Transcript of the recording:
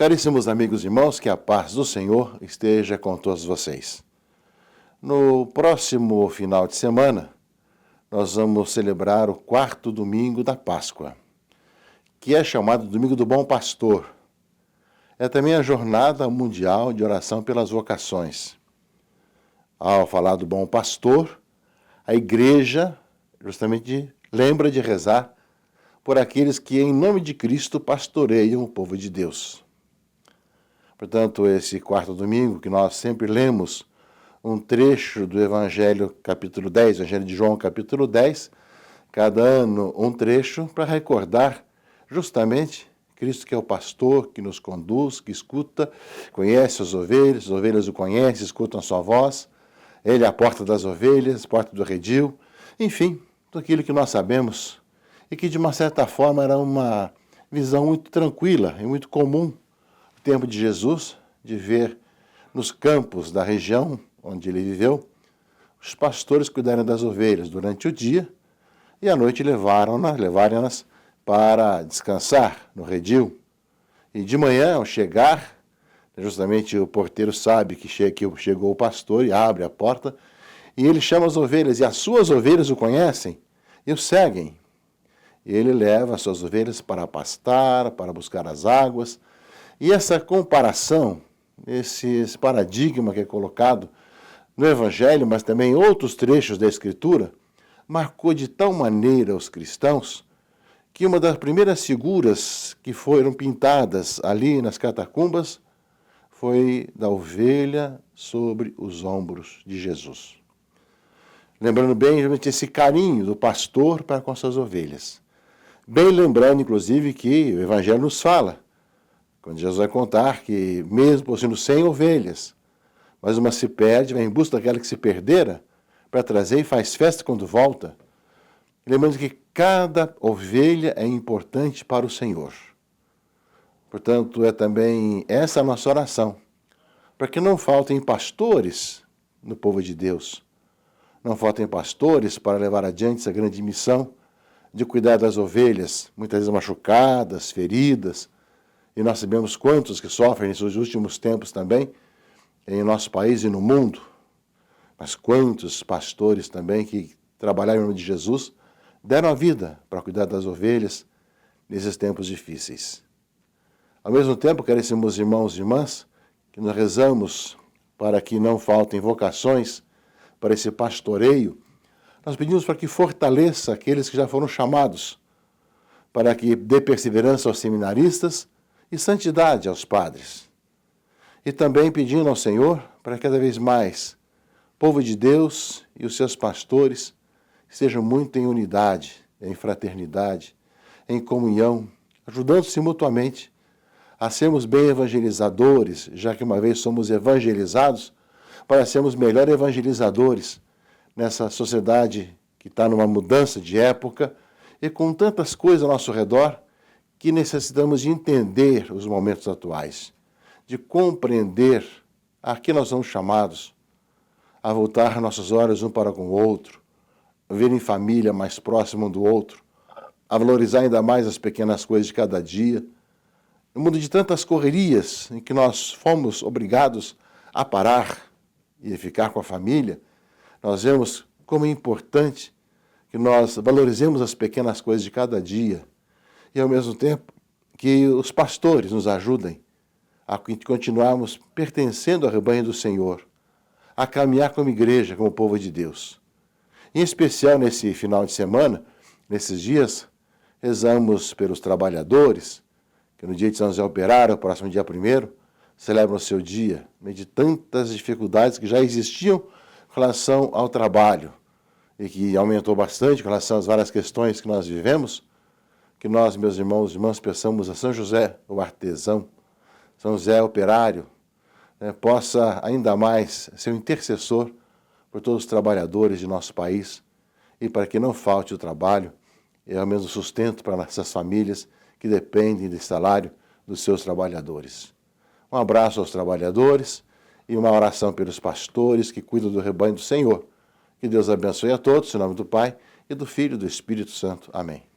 Caríssimos amigos e irmãos, que a paz do Senhor esteja com todos vocês. No próximo final de semana, nós vamos celebrar o 4º domingo da Páscoa, que é chamado Domingo do Bom Pastor. É também a Jornada Mundial de Oração pelas Vocações. Ao falar do Bom Pastor, a Igreja justamente lembra de rezar por aqueles que, em nome de Cristo, pastoreiam o povo de Deus. Portanto, esse 4º domingo, que nós sempre lemos um trecho do Evangelho capítulo 10, Evangelho de João capítulo 10, cada ano um trecho para recordar justamente Cristo, que é o pastor, que nos conduz, que escuta, conhece as ovelhas o conhecem, escutam a sua voz, ele é a porta das ovelhas, porta do redil, enfim, tudo aquilo que nós sabemos e que de uma certa forma era uma visão muito tranquila e muito comum no tempo de Jesus, de ver nos campos da região onde ele viveu, os pastores cuidarem das ovelhas durante o dia e à noite levarem-nas para descansar no redil. E de manhã, ao chegar, justamente o porteiro sabe que chegou o pastor e abre a porta, e ele chama as ovelhas, e as suas ovelhas o conhecem e o seguem. E ele leva as suas ovelhas para pastar, para buscar as águas. E essa comparação, esse paradigma que é colocado no Evangelho, mas também em outros trechos da Escritura, marcou de tal maneira os cristãos que uma das primeiras figuras que foram pintadas ali nas catacumbas foi da ovelha sobre os ombros de Jesus. Lembrando bem esse carinho do pastor para com suas ovelhas. Bem lembrando, inclusive, que o Evangelho nos fala, quando Jesus vai contar que mesmo possuindo 100 ovelhas, mas uma se perde, vai em busca daquela que se perdera, para trazer e faz festa quando volta. Lembrando que cada ovelha é importante para o Senhor. Portanto, é também essa a nossa oração, para que não faltem pastores no povo de Deus, não faltem pastores para levar adiante essa grande missão de cuidar das ovelhas, muitas vezes machucadas, feridas, e nós sabemos quantos que sofrem nesses últimos tempos também, em nosso país e no mundo, mas quantos pastores também que trabalharam em nome de Jesus deram a vida para cuidar das ovelhas nesses tempos difíceis. Ao mesmo tempo, caríssimos irmãos e irmãs, que nós rezamos para que não faltem vocações para esse pastoreio, nós pedimos para que fortaleça aqueles que já foram chamados, para que dê perseverança aos seminaristas e santidade aos padres. E também pedindo ao Senhor para que cada vez mais o povo de Deus e os seus pastores estejam muito em unidade, em fraternidade, em comunhão, ajudando-se mutuamente a sermos bem evangelizadores, já que uma vez somos evangelizados, para sermos melhor evangelizadores nessa sociedade que está numa mudança de época e com tantas coisas ao nosso redor que necessitamos de entender os momentos atuais, de compreender a que nós somos chamados, a voltar nossos olhos um para com o outro, a ver em família mais próximo um do outro, a valorizar ainda mais as pequenas coisas de cada dia. No mundo de tantas correrias em que nós fomos obrigados a parar e ficar com a família, nós vemos como é importante que nós valorizemos as pequenas coisas de cada dia e, ao mesmo tempo, que os pastores nos ajudem a continuarmos pertencendo ao rebanho do Senhor, a caminhar como igreja, como povo de Deus. Em especial nesse final de semana, nesses dias, rezamos pelos trabalhadores, que no dia de São José Operário, o próximo dia 1º, celebram o seu dia, meio de tantas dificuldades que já existiam em relação ao trabalho e que aumentou bastante em relação às várias questões que nós vivemos, que nós, meus irmãos e irmãs, peçamos a São José, o artesão, São José Operário, possa ainda mais ser um intercessor por todos os trabalhadores de nosso país e para que não falte o trabalho e ao mesmo sustento para essas famílias que dependem do salário dos seus trabalhadores. Um abraço aos trabalhadores e uma oração pelos pastores que cuidam do rebanho do Senhor. Que Deus abençoe a todos, em nome do Pai, e do Filho e do Espírito Santo. Amém.